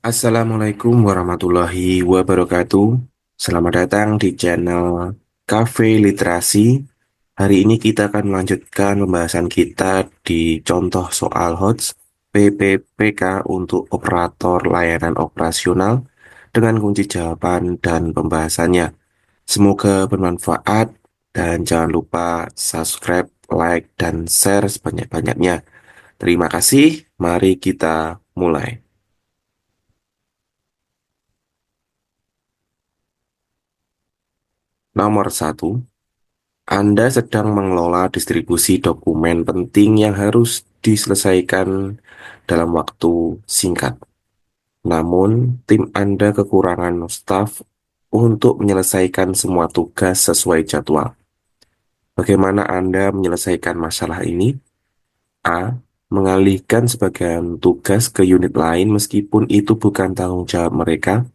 Assalamualaikum warahmatullahi wabarakatuh. Selamat datang di channel Cafe Literasi. Hari ini kita akan melanjutkan pembahasan kita di contoh soal HOTS PPPK untuk operator layanan operasional dengan kunci jawaban dan pembahasannya. Semoga bermanfaat dan jangan lupa subscribe, like, dan share sebanyak-banyaknya. Terima kasih. Mari kita mulai. Nomor satu. Anda sedang mengelola distribusi dokumen penting yang harus diselesaikan dalam waktu singkat. Namun, tim Anda kekurangan staf untuk menyelesaikan semua tugas sesuai jadwal. Bagaimana Anda menyelesaikan masalah ini? A. Mengalihkan sebagian tugas ke unit lain meskipun itu bukan tanggung jawab mereka.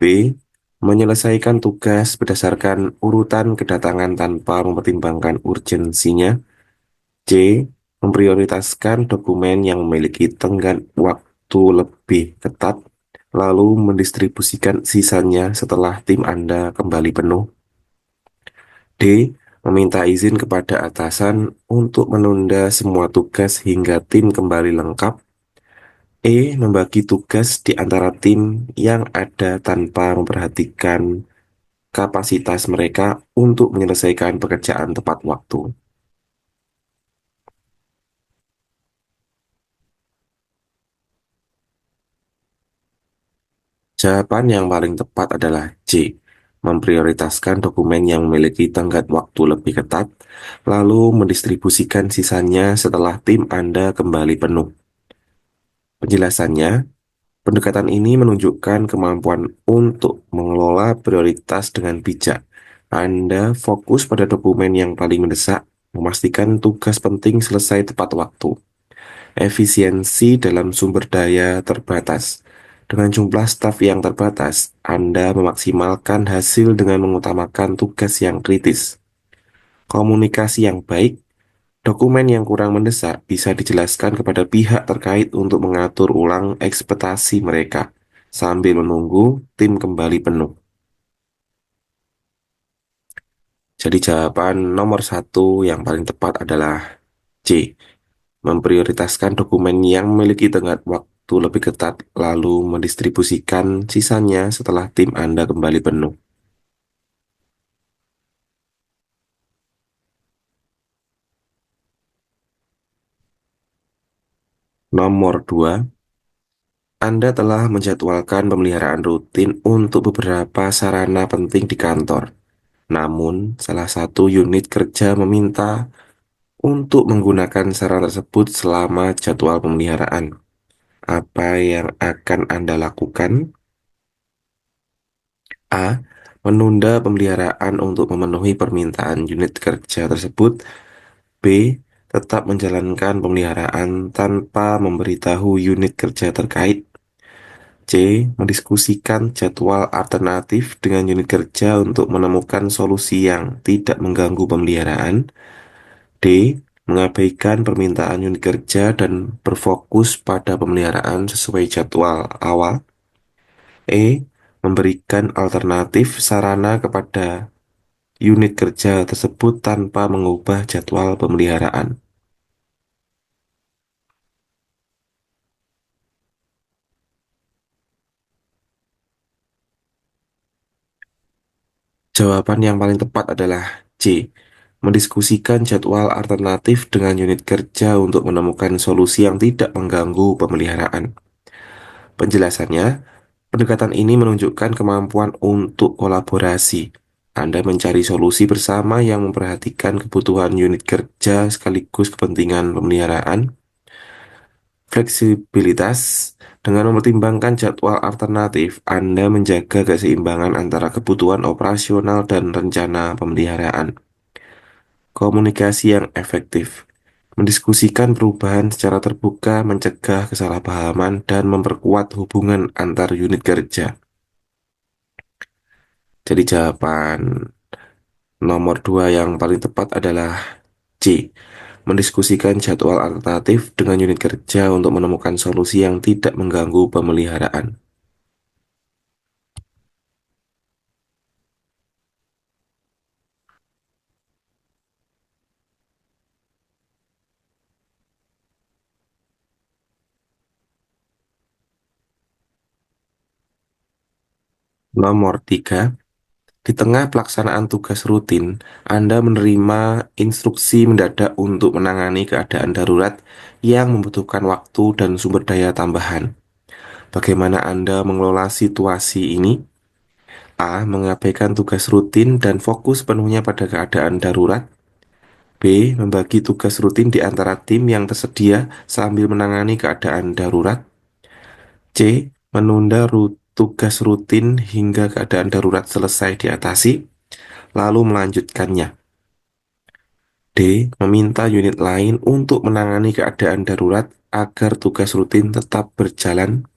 B. Menyelesaikan tugas berdasarkan urutan kedatangan tanpa mempertimbangkan urgensinya. C. Memprioritaskan dokumen yang memiliki tenggat waktu lebih ketat, lalu mendistribusikan sisanya setelah tim Anda kembali penuh. D. Meminta izin kepada atasan untuk menunda semua tugas hingga tim kembali lengkap. E. Membagi tugas di antara tim yang ada tanpa memperhatikan kapasitas mereka untuk menyelesaikan pekerjaan tepat waktu. Jawaban yang paling tepat adalah C. Memprioritaskan dokumen yang memiliki tenggat waktu lebih ketat, lalu mendistribusikan sisanya setelah tim Anda kembali penuh. Penjelasannya, pendekatan ini menunjukkan kemampuan untuk mengelola prioritas dengan bijak. Anda fokus pada dokumen yang paling mendesak, memastikan tugas penting selesai tepat waktu. Efisiensi dalam sumber daya terbatas. Dengan jumlah staf yang terbatas, Anda memaksimalkan hasil dengan mengutamakan tugas yang kritis. Komunikasi yang baik, dokumen yang kurang mendesak bisa dijelaskan kepada pihak terkait untuk mengatur ulang ekspektasi mereka sambil menunggu tim kembali penuh. Jadi jawaban nomor satu yang paling tepat adalah C. Memprioritaskan dokumen yang memiliki tenggat waktu lebih ketat, lalu mendistribusikan sisanya setelah tim Anda kembali penuh. Nomor 2, Anda telah menjadwalkan pemeliharaan rutin untuk beberapa sarana penting di kantor. Namun, salah satu unit kerja meminta untuk menggunakan sarana tersebut selama jadwal pemeliharaan. Apa yang akan Anda lakukan? A. Menunda pemeliharaan untuk memenuhi permintaan unit kerja tersebut. B. Tetap menjalankan pemeliharaan tanpa memberitahu unit kerja terkait. C. Mendiskusikan jadwal alternatif dengan unit kerja untuk menemukan solusi yang tidak mengganggu pemeliharaan. D. Mengabaikan permintaan unit kerja dan berfokus pada pemeliharaan sesuai jadwal awal. E. Memberikan alternatif sarana kepada unit kerja tersebut tanpa mengubah jadwal pemeliharaan. Jawaban yang paling tepat adalah C. Mendiskusikan jadwal alternatif dengan unit kerja untuk menemukan solusi yang tidak mengganggu pemeliharaan. Penjelasannya, pendekatan ini menunjukkan kemampuan untuk kolaborasi. Anda mencari solusi bersama yang memperhatikan kebutuhan unit kerja sekaligus kepentingan pemeliharaan. Fleksibilitas, dengan mempertimbangkan jadwal alternatif, Anda menjaga keseimbangan antara kebutuhan operasional dan rencana pemeliharaan. Komunikasi yang efektif, mendiskusikan perubahan secara terbuka, mencegah kesalahpahaman, dan memperkuat hubungan antar unit kerja. Jadi jawaban nomor 2 yang paling tepat adalah C. mendiskusikan jadwal alternatif dengan unit kerja untuk menemukan solusi yang tidak mengganggu pemeliharaan. Nomor 3, di tengah pelaksanaan tugas rutin, Anda menerima instruksi mendadak untuk menangani keadaan darurat yang membutuhkan waktu dan sumber daya tambahan. Bagaimana Anda mengelola situasi ini? A. Mengabaikan tugas rutin dan fokus penuhnya pada keadaan darurat. B. Membagi tugas rutin di antara tim yang tersedia sambil menangani keadaan darurat. C. Menunda tugas rutin hingga keadaan darurat selesai diatasi, lalu melanjutkannya. D. Meminta unit lain untuk menangani keadaan darurat agar tugas rutin tetap berjalan.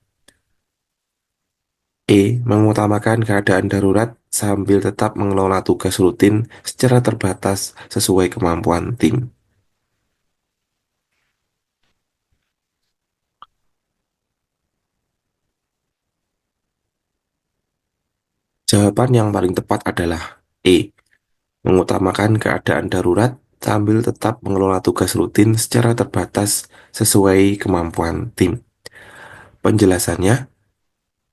E. Mengutamakan keadaan darurat sambil tetap mengelola tugas rutin secara terbatas sesuai kemampuan tim. Jawaban yang paling tepat adalah E. Mengutamakan keadaan darurat sambil tetap mengelola tugas rutin secara terbatas sesuai kemampuan tim. Penjelasannya,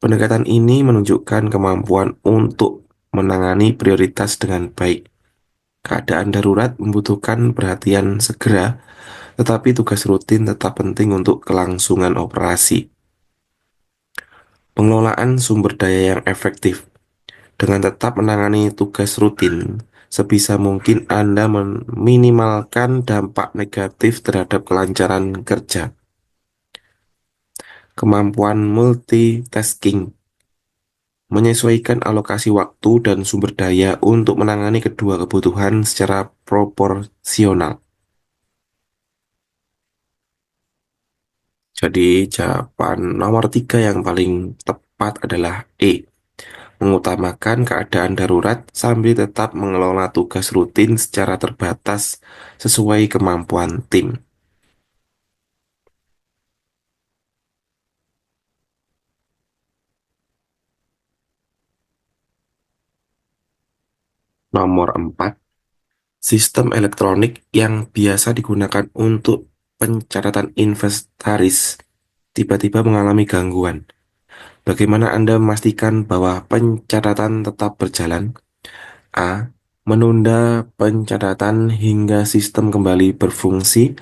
pendekatan ini menunjukkan kemampuan untuk menangani prioritas dengan baik. Keadaan darurat membutuhkan perhatian segera, tetapi tugas rutin tetap penting untuk kelangsungan operasi. Pengelolaan sumber daya yang efektif. Dengan tetap menangani tugas rutin, sebisa mungkin Anda meminimalkan dampak negatif terhadap kelancaran kerja. Kemampuan multitasking. Menyesuaikan alokasi waktu dan sumber daya untuk menangani kedua kebutuhan secara proporsional. Jadi jawaban nomor 3 yang paling tepat adalah E. Mengutamakan keadaan darurat sambil tetap mengelola tugas rutin secara terbatas sesuai kemampuan tim. Nomor 4, sistem elektronik yang biasa digunakan untuk pencatatan inventaris tiba-tiba mengalami gangguan. Bagaimana Anda memastikan bahwa pencatatan tetap berjalan? A. Menunda pencatatan hingga sistem kembali berfungsi.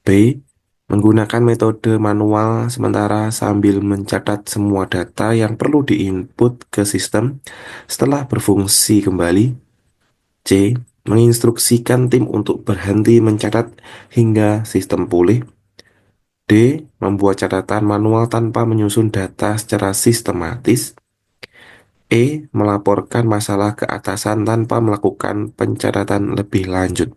B. Menggunakan metode manual sementara sambil mencatat semua data yang perlu diinput ke sistem setelah berfungsi kembali. C. Menginstruksikan tim untuk berhenti mencatat hingga sistem pulih. D. Membuat catatan manual tanpa menyusun data secara sistematis. E. Melaporkan masalah ke atasan tanpa melakukan pencatatan lebih lanjut.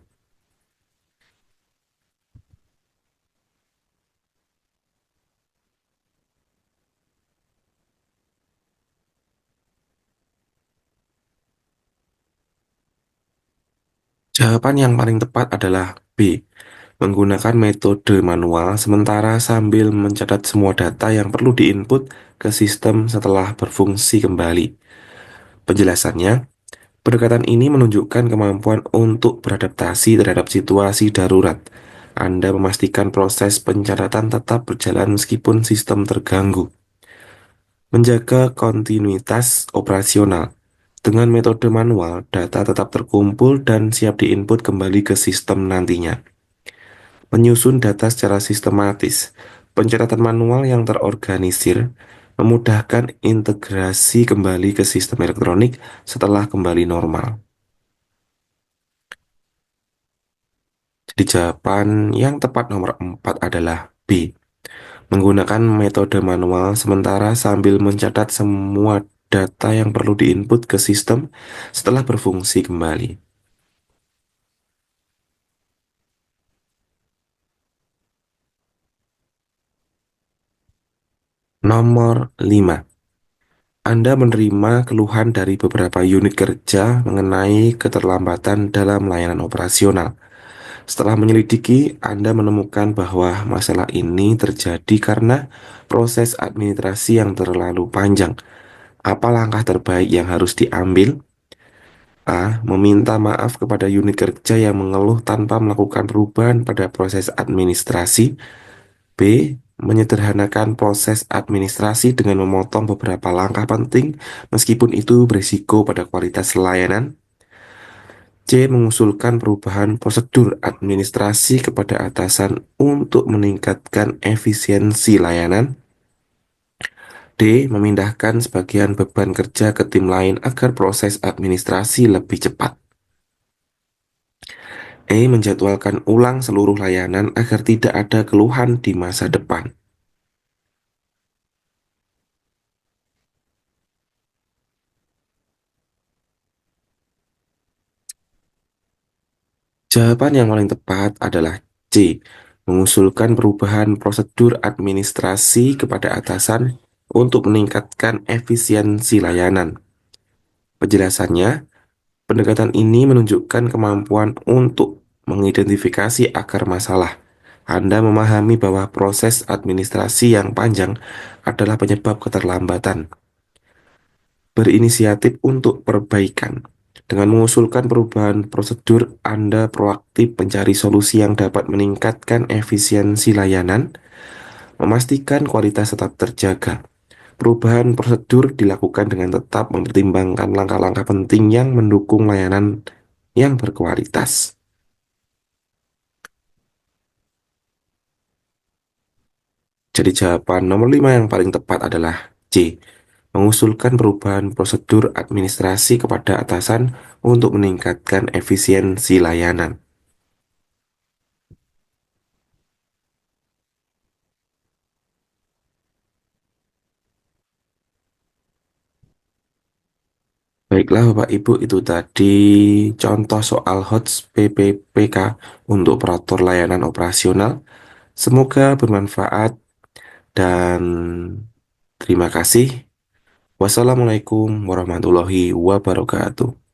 Jawaban yang paling tepat adalah B. Menggunakan metode manual sementara sambil mencatat semua data yang perlu diinput ke sistem setelah berfungsi kembali. Penjelasannya, pendekatan ini menunjukkan kemampuan untuk beradaptasi terhadap situasi darurat. Anda memastikan proses pencatatan tetap berjalan meskipun sistem terganggu. Menjaga kontinuitas operasional. Dengan metode manual, data tetap terkumpul dan siap diinput kembali ke sistem nantinya. Menyusun data secara sistematis. Pencatatan manual yang terorganisir memudahkan integrasi kembali ke sistem elektronik setelah kembali normal. Jadi jawaban yang tepat nomor 4 adalah B. Menggunakan metode manual sementara sambil mencatat semua data yang perlu diinput ke sistem setelah berfungsi kembali. Nomor 5. Anda menerima keluhan dari beberapa unit kerja mengenai keterlambatan dalam layanan operasional. Setelah menyelidiki, Anda menemukan bahwa masalah ini terjadi karena proses administrasi yang terlalu panjang. Apa langkah terbaik yang harus diambil? A. Meminta maaf kepada unit kerja yang mengeluh tanpa melakukan perubahan pada proses administrasi. B. Menyederhanakan proses administrasi dengan memotong beberapa langkah penting meskipun itu berisiko pada kualitas layanan. C. Mengusulkan perubahan prosedur administrasi kepada atasan untuk meningkatkan efisiensi layanan. D. Memindahkan sebagian beban kerja ke tim lain agar proses administrasi lebih cepat. E. Menjadwalkan ulang seluruh layanan agar tidak ada keluhan di masa depan. Jawaban yang paling tepat adalah C. Mengusulkan perubahan prosedur administrasi kepada atasan untuk meningkatkan efisiensi layanan. Penjelasannya, pendekatan ini menunjukkan kemampuan untuk mengidentifikasi akar masalah. Anda memahami bahwa proses administrasi yang panjang adalah penyebab keterlambatan. Berinisiatif untuk perbaikan. Dengan mengusulkan perubahan prosedur, Anda proaktif mencari solusi yang dapat meningkatkan efisiensi layanan, memastikan kualitas tetap terjaga. Perubahan prosedur dilakukan dengan tetap mempertimbangkan langkah-langkah penting yang mendukung layanan yang berkualitas. Jadi jawaban nomor 5 yang paling tepat adalah C. Mengusulkan perubahan prosedur administrasi kepada atasan untuk meningkatkan efisiensi layanan. Baiklah Bapak Ibu, itu tadi contoh soal HOTS PPPK untuk peratur layanan operasional. Semoga bermanfaat dan terima kasih. Wassalamualaikum warahmatullahi wabarakatuh.